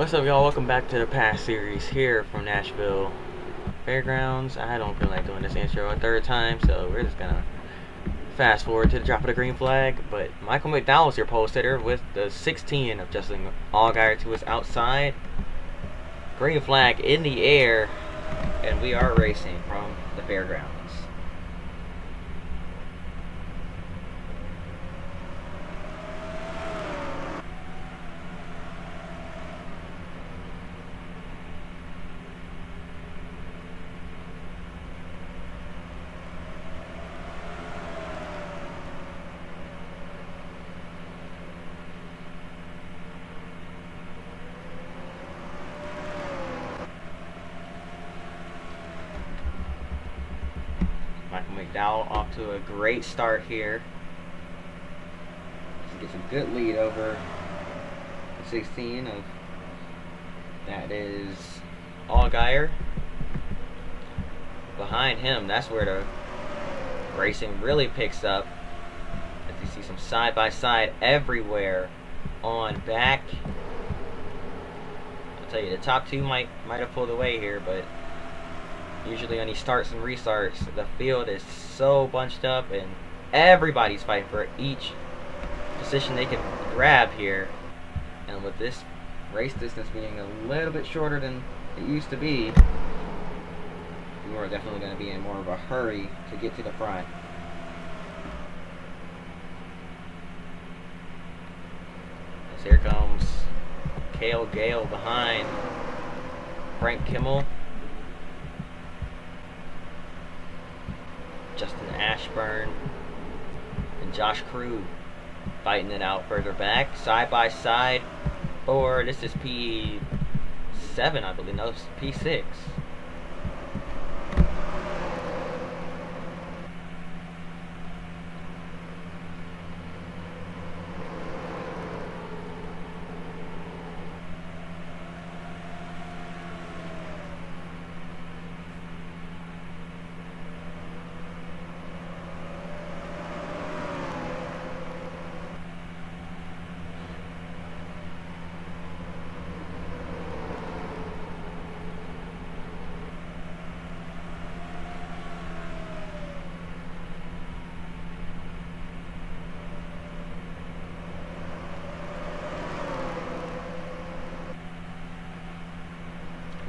What's up, y'all? Welcome back to the past series here from Nashville Fairgrounds. I don't feel like doing this intro a third time, so we're just gonna fast forward to the drop of the green flag. But Michael McDowell's your pole sitter with the 16 of Justin Allgaier to his outside. Green flag in the air, and we are racing from the fairgrounds. Michael McDowell off to a great start here. Gets a good lead over the 16 of that is Allgaier. Behind him, that's where the racing really picks up. As you see some side by side everywhere on back. I'll tell you, the top two might have pulled away here, but usually on these starts and restarts, the field is so bunched up and everybody's fighting for each position they can grab here. And with this race distance being a little bit shorter than it used to be, we are definitely going to be in more of a hurry to get to the front. As here comes Cale Gale behind Frank Kimmel. Justin Ashburn and Josh Crew fighting it out further back, side by side. Or this is P7, I believe. No, it's P6.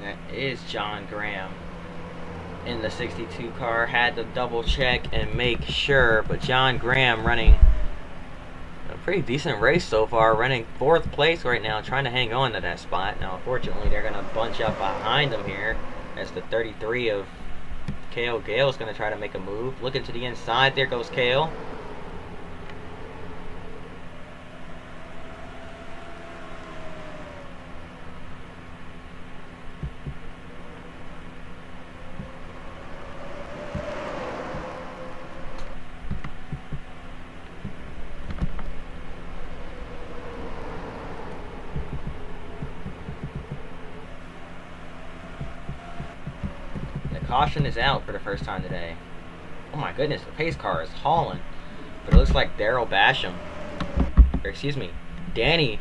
That is John Graham in the 62 car. Had to double check and make sure, but John Graham running a pretty decent race so far, running 4th place right now, trying to hang on to that spot. Now unfortunately they're going to bunch up behind him here as the 33 of Cale Gale is going to try to make a move. Looking to the inside, there goes Cale. Caution is out for the first time today. Oh my goodness, the pace car is hauling. But it looks like Daryl Basham, or excuse me, Duggan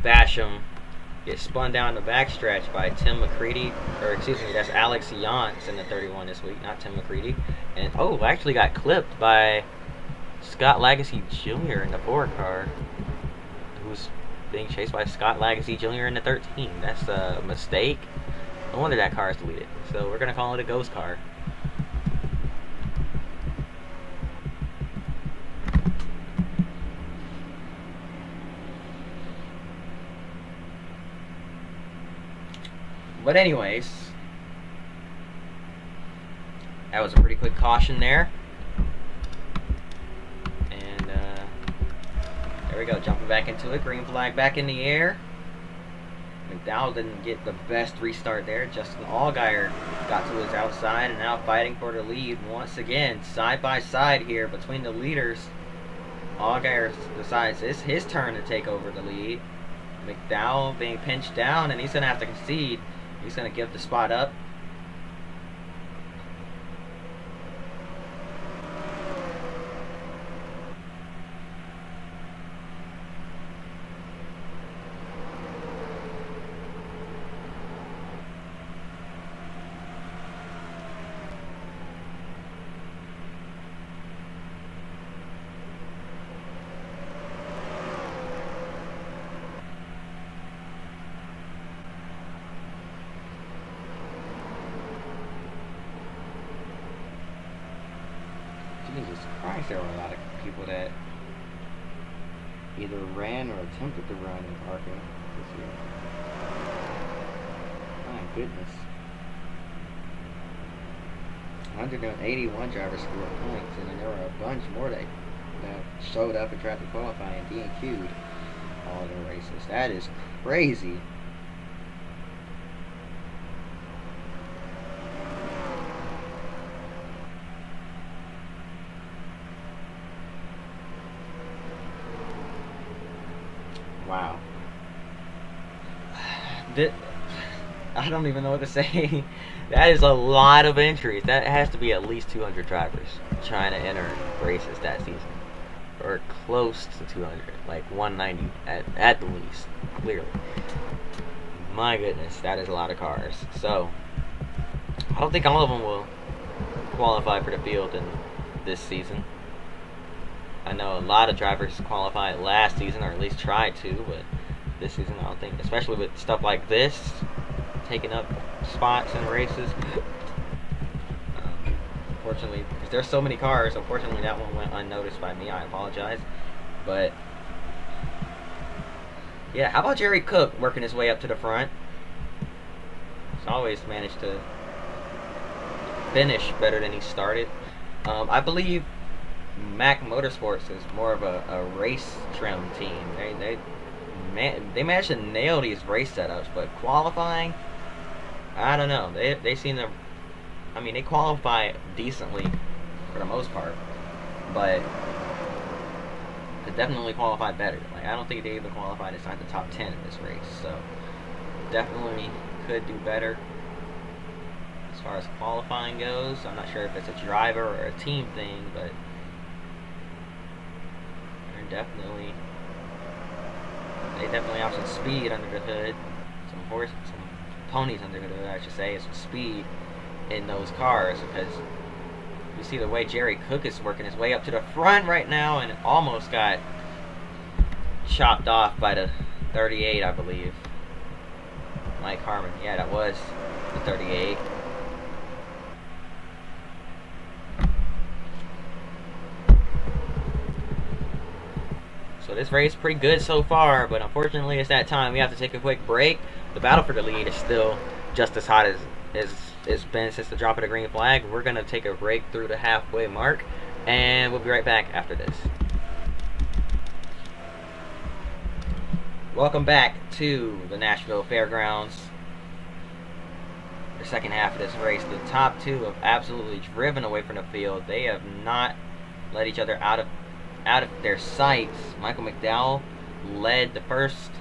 Basham gets spun down the backstretch by Tim McCready, or excuse me, that's Alex Yance in the 31 this week, not Tim McCready. And actually got clipped by Scott Lagasse Jr. in the 4 car, who's being chased by Scott Lagasse Jr. in the 13. That's a mistake. No wonder that car is deleted. So we're gonna call it a ghost car. But anyways, that was a pretty quick caution there. There we go, jumping back into it. Green flag back in the air. McDowell didn't get the best restart there. Justin Allgaier got to his outside and now fighting for the lead once again. Side by side here between the leaders. Allgaier decides it's his turn to take over the lead. McDowell being pinched down, and he's going to have to concede. He's going to give the spot up. Jesus Christ, there were a lot of people that either ran or attempted to run in parking this year. My goodness. 181 drivers scored points, and then there were a bunch more that showed up and tried to qualify and DNQ'd all the races. That is crazy. Wow. I don't even know what to say. That is a lot of entries. That has to be at least 200 drivers trying to enter races that season. Or close to 200. Like 190 at the least. Clearly. My goodness, that is a lot of cars. So, I don't think all of them will qualify for the field in this season. I know a lot of drivers qualified last season, or at least tried to, but this season I don't think, especially with stuff like this, taking up spots in races. Unfortunately, because there's so many cars, unfortunately that one went unnoticed by me. I apologize. But, yeah, how about Jerry Cook working his way up to the front? He's always managed to finish better than he started. I believe Mac Motorsports is more of a race trim team. They managed to nail these race setups, but qualifying, I don't know. They seem to, I mean, they qualify decently for the most part, but could definitely qualify better. Like, I don't think they even qualified inside the top 10 in this race, so definitely could do better as far as qualifying goes. I'm not sure if it's a driver or a team thing, but they definitely have some speed under the hood, some ponies under the hood, I should say, and some speed in those cars, because you see the way Jerry Cook is working his way up to the front right now, and almost got chopped off by the 38, I believe. Mike Harmon, yeah, that was the 38. So this race is pretty good so far, but unfortunately it's that time. We have to take a quick break. The battle for the lead is still just as hot as it's been since the drop of the green flag. We're going to take a break through the halfway mark, and we'll be right back after this. Welcome back to the Nashville Fairgrounds. The second half of this race, the top two have absolutely driven away from the field. They have not let each other out of their sights. Michael McDowell led the first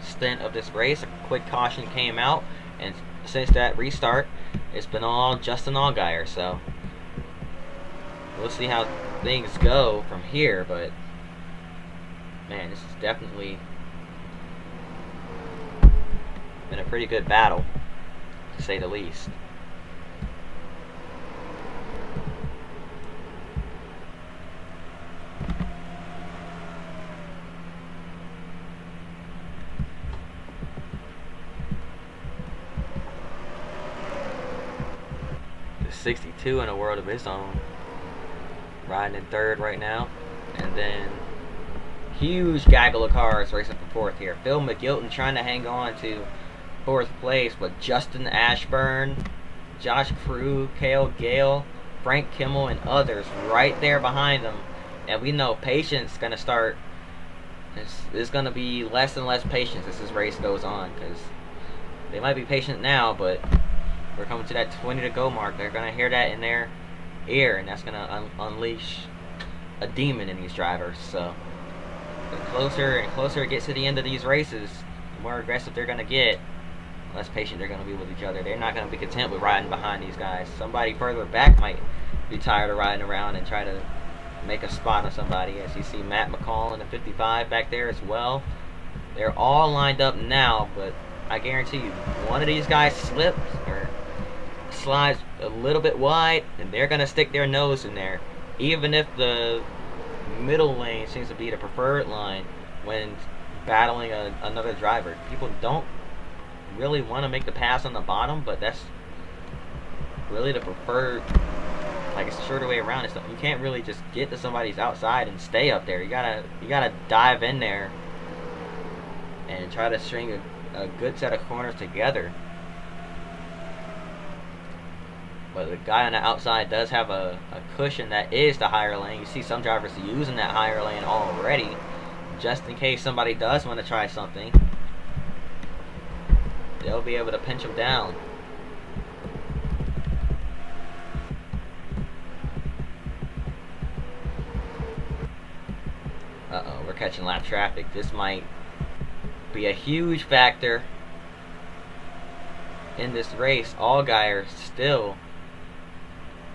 stint of this race. A quick caution came out, and since that restart, it's been all Justin Allgaier. So we'll see how things go from here. But man, this is definitely been a pretty good battle, to say the least. The 62 in a world of his own, riding in third right now, and then huge gaggle of cars racing for fourth here. Phil McGilton trying to hang on to fourth place, but Justin Ashburn, Josh Crew, Cale Gale, Frank Kimmel, and others right there behind them. And we know patience is going to start. There's going to be less and less patience as this race goes on, because they might be patient now, but we're coming to that 20 to go mark. They're going to hear that in their ear, and that's going to unleash a demon in these drivers. So the closer and closer it gets to the end of these races, the more aggressive they're going to get, less patient they're going to be with each other. They're not going to be content with riding behind these guys. Somebody further back might be tired of riding around and try to make a spot on somebody. As you see Matt McCall in the 55 back there as well. They're all lined up now, but I guarantee you, one of these guys slips or slides a little bit wide, and they're going to stick their nose in there. Even if the middle lane seems to be the preferred line when battling another driver. People don't really want to make the pass on the bottom, but that's really the preferred like it's a shorter way around and stuff. You can't really just get to somebody's outside and stay up there. You gotta dive in there and try to string a good set of corners together. But the guy on the outside does have a cushion that is the higher lane. You see some drivers using that higher lane already, just in case somebody does want to try something. They'll be able to pinch them down. Uh-oh, we're catching lap traffic. This might be a huge factor in this race. Allgaier still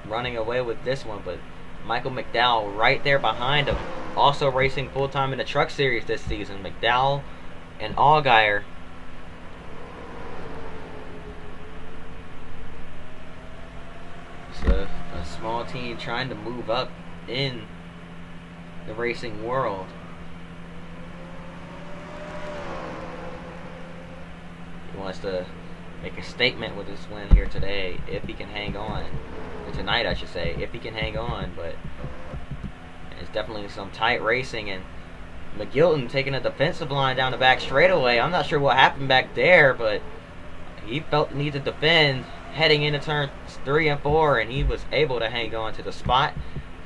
running away with this one, but Michael McDowell right there behind him, also racing full-time in the Truck Series this season. McDowell and Allgaier. It's a small team trying to move up in the racing world. He wants to make a statement with his win here today, if he can hang on. Or tonight, I should say, if he can hang on. But it's definitely some tight racing, and McGilton taking a defensive line down the back straightaway. I'm not sure what happened back there, but he felt the need to defend heading into turns 3 and 4, and he was able to hang on to the spot.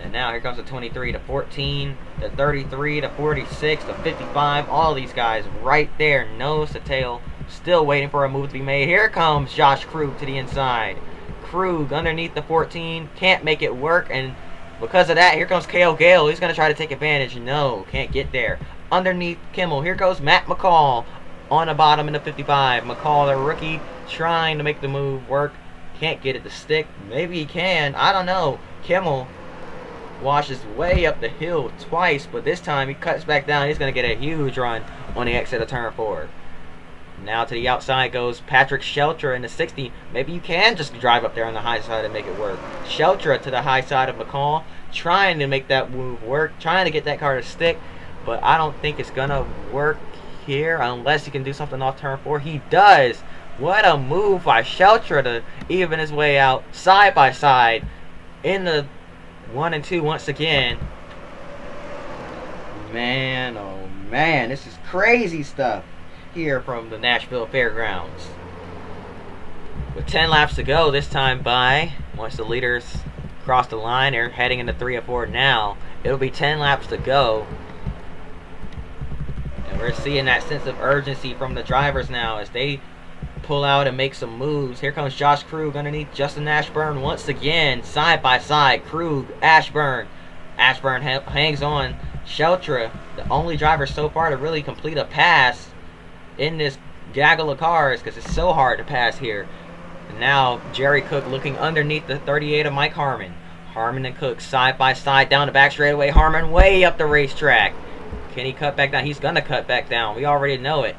And now here comes the 23, the 14, the 33, the 46, the 55. All these guys right there, nose to tail, still waiting for a move to be made. Here comes Josh Krug to the inside. Krug underneath the 14, can't make it work, and because of that, here comes Cale Gale. He's going to try to take advantage. No, can't get there. Underneath Kimmel, here goes Matt McCall on the bottom in the 55. McCall, the rookie, trying to make the move work. Can't get it to stick. Maybe he can. I don't know. Kimmel washes way up the hill twice, but this time he cuts back down. He's going to get a huge run on the exit of turn 4. Now to the outside goes Patrick Sheltra in the 60. Maybe you can just drive up there on the high side and make it work. Sheltra to the high side of McCall, trying to make that move work, trying to get that car to stick, but I don't think it's going to work here unless he can do something off turn 4. He does. What a move by Sheltra to even his way out side by side in the 1 and 2 once again. Man, oh man, this is crazy stuff here from the Nashville Fairgrounds. With 10 laps to go this time by, once the leaders cross the line, they're heading into 3 and 4 now. It'll be 10 laps to go. And we're seeing that sense of urgency from the drivers now as they pull out and make some moves. Here comes Josh Krug underneath Justin Ashburn once again, side by side. Krug, Ashburn. Ashburn hangs on. Sheltra, the only driver so far to really complete a pass in this gaggle of cars, because it's so hard to pass here. And now Jerry Cook looking underneath the 38 of Mike Harmon. Harmon and Cook side by side down the back straightaway. Harmon way up the racetrack. Can he cut back down? He's going to cut back down. We already know it.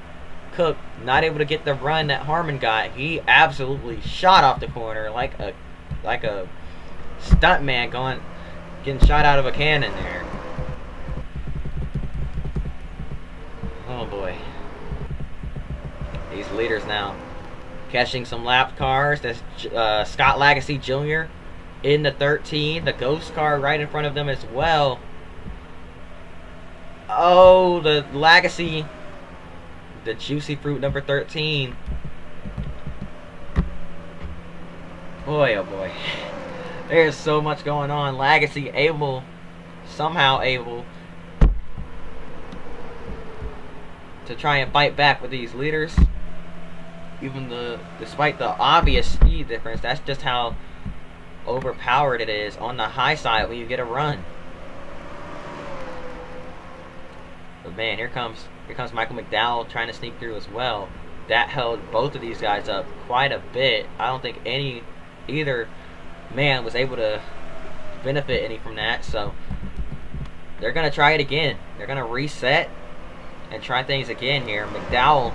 Cook not able to get the run that Harmon got. He absolutely shot off the corner like a stunt man getting shot out of a cannon there. Oh boy. These leaders now catching some lap cars. That's Scott Lagacy Jr. in the 13. The ghost car right in front of them as well. Oh, the Lagacy, the juicy fruit number 13. Boy, oh boy. There's so much going on. Lagacy somehow able to try and fight back with these leaders. Despite the obvious speed difference, that's just how overpowered it is on the high side when you get a run. But man, here comes Michael McDowell trying to sneak through as well. That held both of these guys up quite a bit. I don't think either man was able to benefit any from that. So they're gonna try it again. They're gonna reset and try things again here. McDowell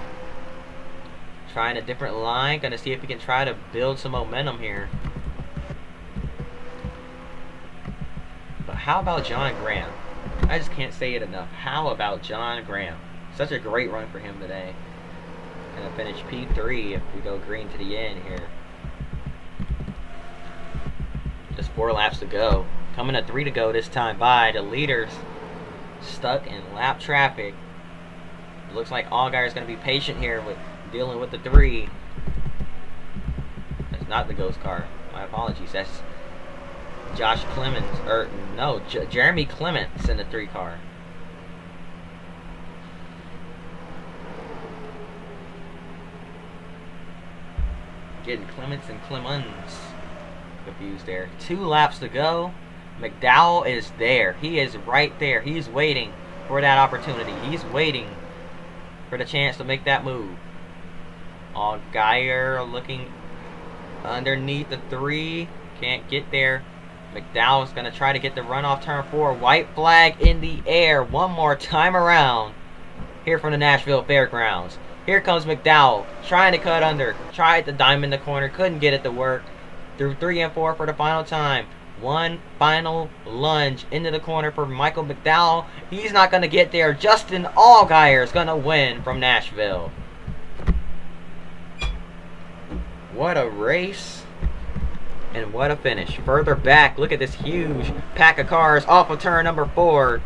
trying a different line, gonna see if he can try to build some momentum here. But how about John Graham? I just can't say it enough. How about John Graham? Such a great run for him today. Gonna finish P3 if we go green to the end here. Just 4 laps to go. Coming to 3 to go this time by. The leaders stuck in lap traffic. It looks like Allgaier is going to be patient here with dealing with the 3. That's not the ghost car. My apologies. That's Josh Clemens. Or, no, Jeremy Clements in the 3 car. Getting Clements and Clemens confused there. 2 laps to go. McDowell is there. He is right there. He's waiting for that opportunity. He's waiting for the chance to make that move. Allgaier looking underneath the 3. Can't get there. McDowell's going to try to get the run off turn 4. White flag in the air one more time around here from the Nashville Fairgrounds. Here comes McDowell trying to cut under. Tried to diamond the corner. Couldn't get it to work. Through 3 and 4 for the final time. One final lunge into the corner for Michael McDowell. He's not going to get there. Justin Allgaier is going to win from Nashville. What a race. And what a finish. Further back, look at this huge pack of cars off of turn number 4.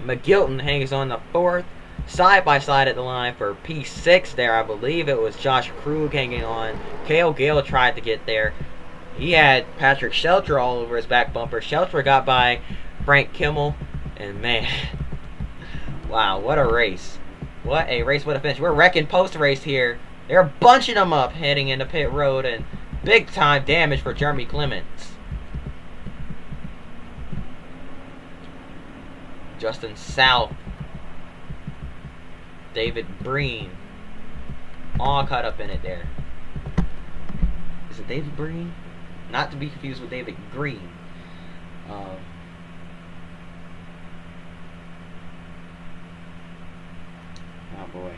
McGilton hangs on the 4th. Side by side at the line for P6 there. I believe it was Josh Krug hanging on. Cale Gale tried to get there. He had Patrick Shelter all over his back bumper. Shelter got by Frank Kimmel. And man, wow, what a race. What a race, what a finish. We're wrecking post-race here. They're bunching them up heading into pit road. And big time damage for Jeremy Clements. Justin South. David Breen. All caught up in it there. Is it David Breen? Not to be confused with David Green. Oh boy.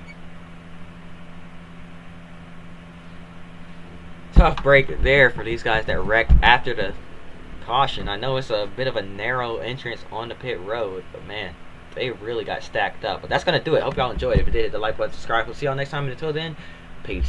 Tough break there for these guys that wrecked after the caution. I know it's a bit of a narrow entrance on the pit road, but man, they really got stacked up. But that's going to do it. Hope y'all enjoyed it. If you did, hit the like button, subscribe. We'll see y'all next time. And until then, peace.